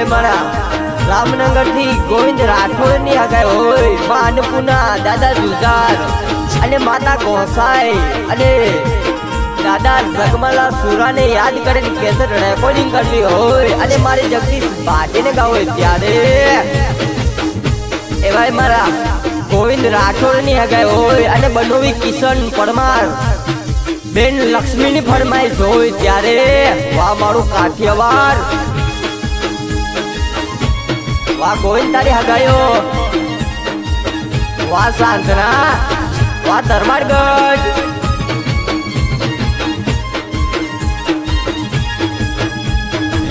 भाई मारा रामनगर थी गोविंद राठौर ની હગાઈ હોય માં અન્નપૂર્ણા દાદા જુજાર અને માતા ગોસાઈ અને દાદા જગમાલા સુરાને યાદ કરીને કેસેટ રેકોર્ડિંગ કરવી હોય અને મારી જગદીશ ભાટીને ગાવ હોય ત્યારે એ ભાઈ મારા ગોવિંદ રાઠોડ ની હગાઈ હોય અને બનોવી કિશન પરમાર બેન લક્ષ્મીની ફરમાઈશ હોય ત્યારે વાહ મારું કાઠિયાવાડ वाह गोविंद तारी हगायो वाह सांतना वाह धर्माडगढ़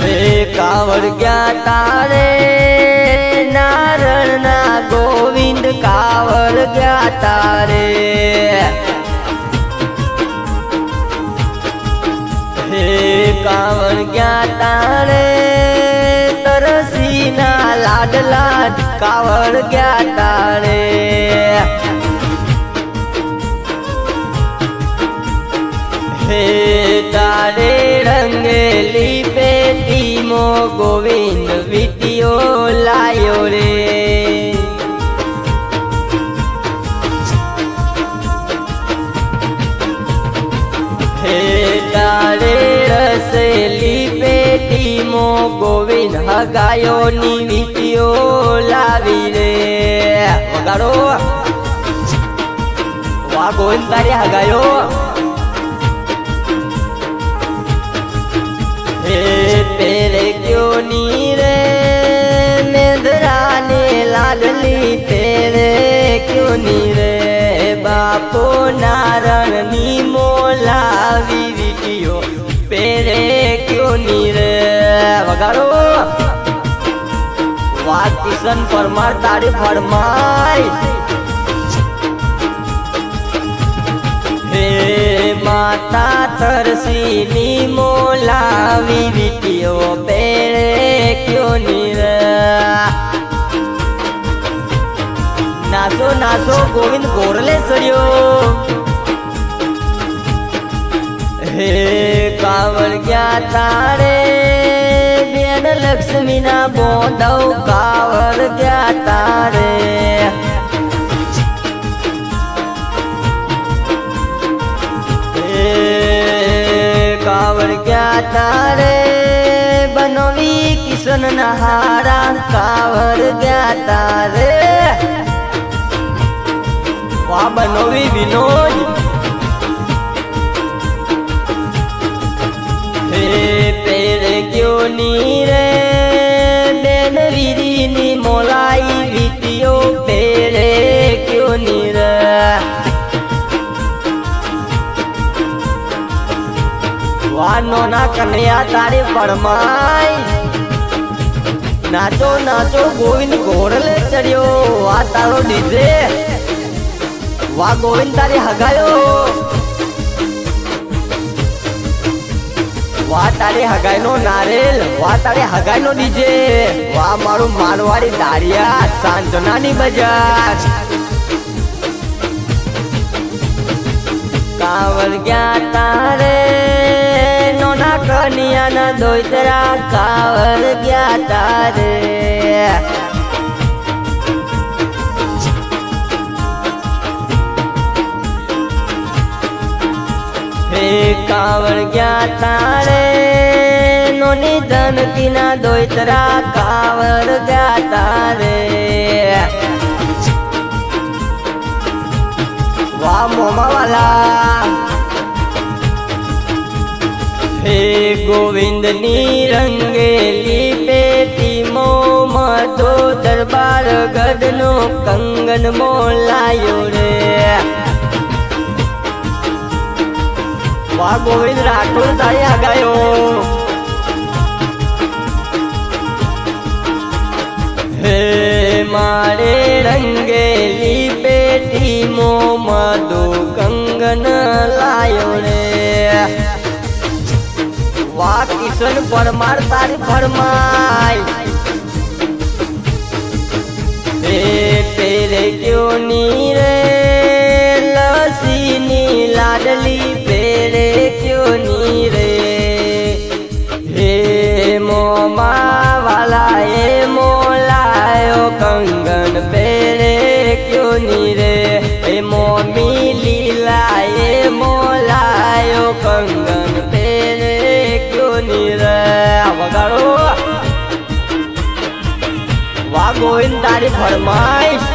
हे कावड़ क्या तारे नारण ना गोविंद कावड़ क्या तारे हे कावड़ क्या तारे तरसीना लाड लाड कावड़ गया तारे हे तारे रंगेली पेटी मो गोविंद वीडियो लायो रे हे तारे रसेली पेटी मो गोविंद हगायो नी वीडियो लावी रे वगाड़ो वाह गोविंद तारी हगायो हे तेरे क्यों नी रे मेंदरा ने लाडली तेरे क्यों नी रे बापो नारण नी मोलावी वीडियो पेरे क्यों नी रे वगाड़ो वाह किशन परमार तारी फरमाई हे माता तरसीनी मोलावी वीडियो पेरे क्यों नी रे नाचो नाचो गोविंद गोरले सड़ियो हे कावड़ क्या तारे बेन लक्ष्मी ना बोंदौ कावड़ क्या तारे हे कावड़ क्या तारे बनोवी किशन नहारा कावड़ क्या तारे वाह बनोवी विनोद पेरे क्यों नी रे बेन वीरी नी मोलाई वीडियो पेरे क्यों नी रे वाह नोना कन्हैया तारी फरमाई नाचो नाचो गोविंद घोड़ले चढ़ियो वाह तारो डीजे वाह गोविंद तारी हगायो वाह तारे हगाई नो नारेल वाह तारे हगाई नो डीजे वाह मारू मारवाड़ी दारिया सांजना नी बजार कावड़ गया तारे नोना कनिया ना दोइतरा कावड़ गया तारे हे कावड़ गया तारे नोनी धन किना दोइतरा कावड़ गया तारे वाह मोमा वाला हे गोविंद नी रंगेली पेटी मो मधो दरबार गढ़ नो कंगन मोलायो रे वाह गोविंद राठौर तारी हगायो हे मारे रंगेली पेटी मो मधु कंगन लायो रे वाह किशन परमार तारी फरमाई हे तेरे क्यों नी रे लसी नी लाडली पेरे क्यों नी रे हे मोमा वाला તારી ફરમાઈશ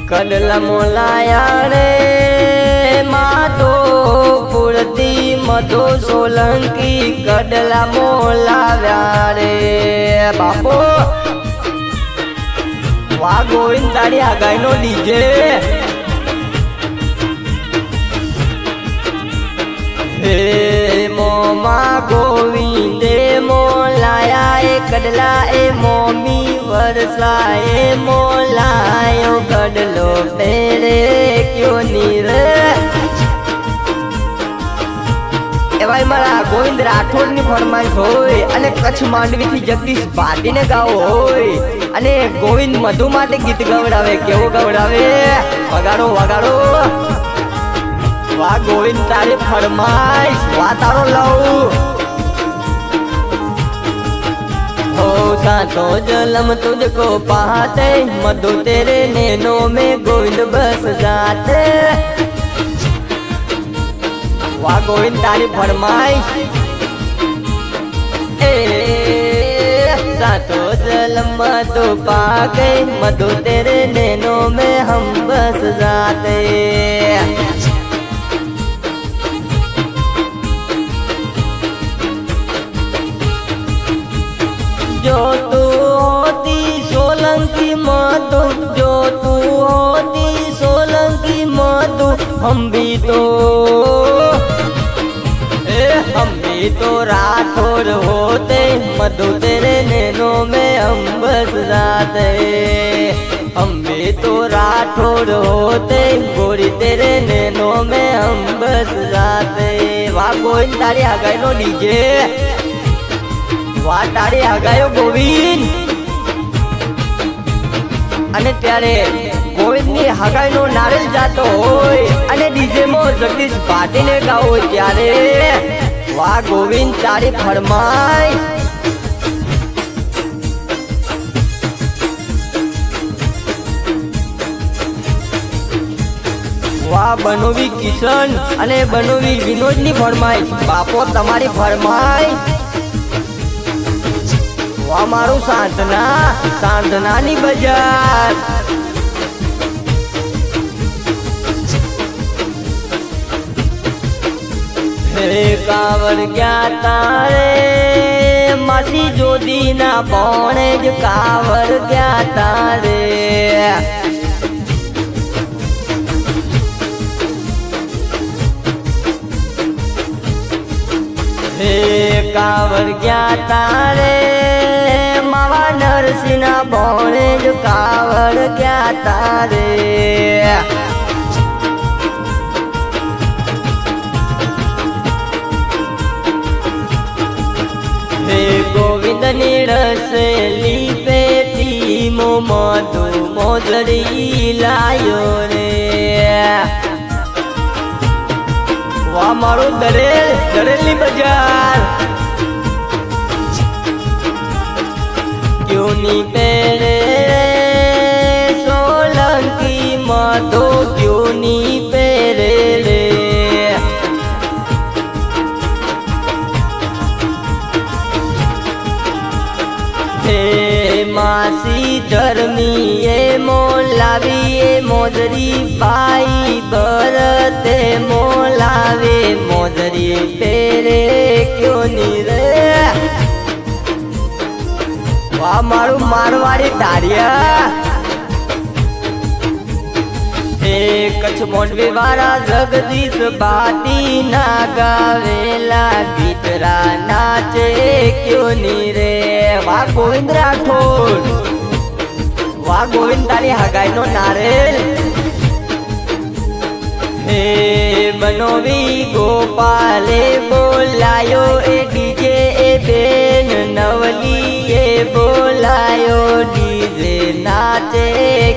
કડલા મોલાયા રે માતો પૂરતી મધુ સોલંકી કડલા મોલાવ્યા રે બાપો વાહ ગોવિંદ તારી આગાઈનો ડીજે હે મોમાં ગોવિંદે મોલાયા એ કડલા એ મોમી વરસા એ મોલાયો કડલો પેરે ક્યો નીર એ ભાઈ મારા ગોવિંદ રાઠોડ ની ફરમાઈશ હોય અને કચ્છ માંડવી થી જગદીશ પાટીને ગાવો હોય અને ગોવિંદ મધુ માટે ગીત ગવડાવે કેવું ગવડાવે વગાડો વગાડો વાહ ગોવિંદ તારી ફરમાઈશ વાહ તારો લઉં हो सातों जन्म तुझको पाते मधु तेरे नैनों में गोविंद बस जाते वाह गोविंद तारी फरमाइश ए सातों जन्म तो पाके मधु तेरे नैनों में हम बस जाते जो तू होती सोलंकी मधु जो तू होती सोलंकी मधु हम भी तो राठौर होते मधु तेरे नैनों में हम बस जाते हम भी तो राठौर होते गोरी तेरे नैनों में हम बस जाते वाह गोविंद तारी आगाई नो डीजे वाह तारी आगायो गोविंद અને ત્યારે ગોવિંદની હગાઈનો નારેલ જાતો હોય અને ડીજેમાં જગદીશ પાટીને ગાવો ત્યારે વાહ ગોવિંદ તારી ફરમાઈશ વાહ બનોવી કિશન અને બનોવી વિનોદની ફરમાઈશ બાપો તમારી ફરમાઈશ વાહ મારું સાંધનાની બજાર હે કાવર ગયા તારે માસી જોદી ના પોણે જ કાવર ગયા તારે હે કાવર ગયા તારે માવા નરસિંહ ના પોણે જ કાવર ગયા તારે હે ગોવિંદ નીરસેલી પેટી મો મધુ મોજડી લાયો રે વાહ મારું દરેલની બજાર क्यों नी पेरे सोलंकी मधु क्यों नी पेरे रे हे मासी धर्मी ये मोलावी ये मोजरी पाई बरते मोलावे मोजरी पेरे क्यों नी रे वाह मारू मारवाड़ी तारिया हे कच्छ मोंडवी वाला जगदीश बाती ना गावेला गीतरा नाचे क्यों नी रे वाह गोविंद राठौर वाह गोविंद तारी हगाई नो नारेल हे बनोवी गोपाले बोलायो ए डीजे ए बेन नवली ये बोलायो डीजे नाचे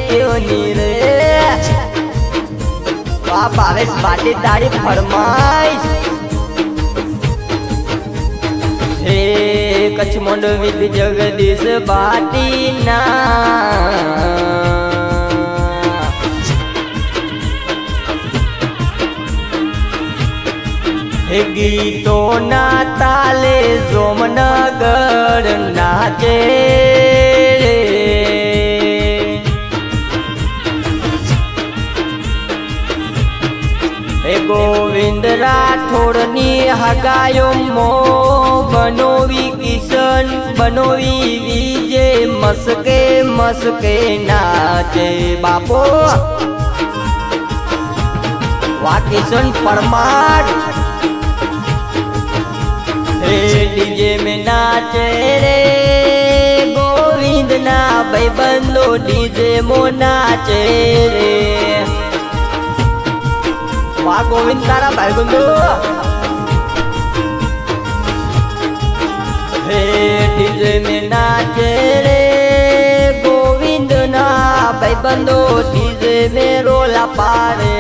क्यों नी रे वाह भावेश पाटी तारी फरमाइश हे कच्छ मोंडवी जगदीश बाटी ना હે ગીતો ના તાલે જોમનગર નાચે ગોવિંદ રાઠોડની હગાયો મો બનોવી કિશન બનોવી વિજે મસ્કે મસ્કે નાચે બાપો વા કિશન પરમાર હે ડીજે में નાચે રે ગોવિંદ ના ભાઈબંધો ડીજે મો નાચે રે વા ગોવિંદ તારા ભાઈબંધો હે ડીજે में નાચે રે ગોવિંદ ના ભાઈબંધો ડીજે में રોલા પાડે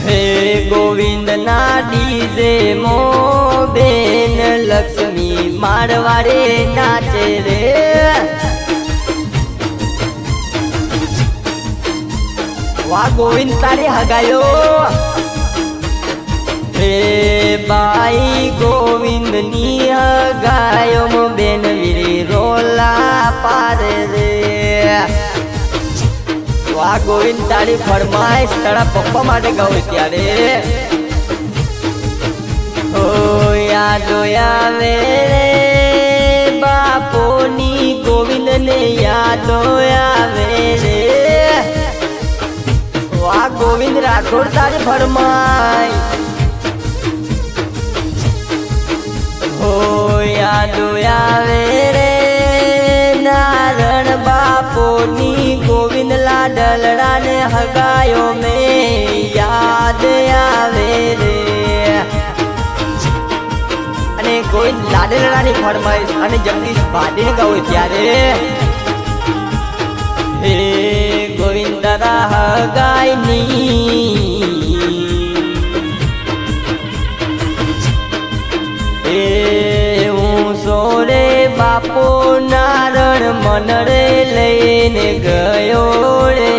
હે ગોવિંદ ના ડીજે મો બેન લક્ષ્મી મારવાડે નાચે રે વા ગોવિંદ તારી હગાયો હે બાઈ ગોવિંદ ની હગાયો બેન વીરી રોલા પારે રે વા ગોવિંદ તારી ફરમાઈશ તારા પપ્પા માટે ગાઉં ત્યારે ઓ યાદો આવે રે બાપોની ગોવિંદ ને યાદો આવે રે વા ગોવિંદ રાઠોડ તારી ફરમાઈશ ઓ યાદો આવે રે નારણ બાપોની ગોવિંદ લાડલડા ને હગાયો મેં યાદ આવે રે અને ગોવિંદ લાડલડા ની ફરમાઈશ અને જગદીશ ભાટીને ગાવું ત્યારે હે ગોવિંદ તારા હગાઈની એ હું સોરે બાપો નારણ મનરે લઈને ગયો રે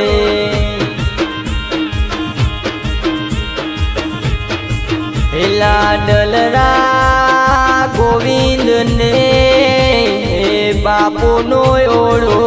લાડલરા ગોવિંદ ને બાપો નો ઓળો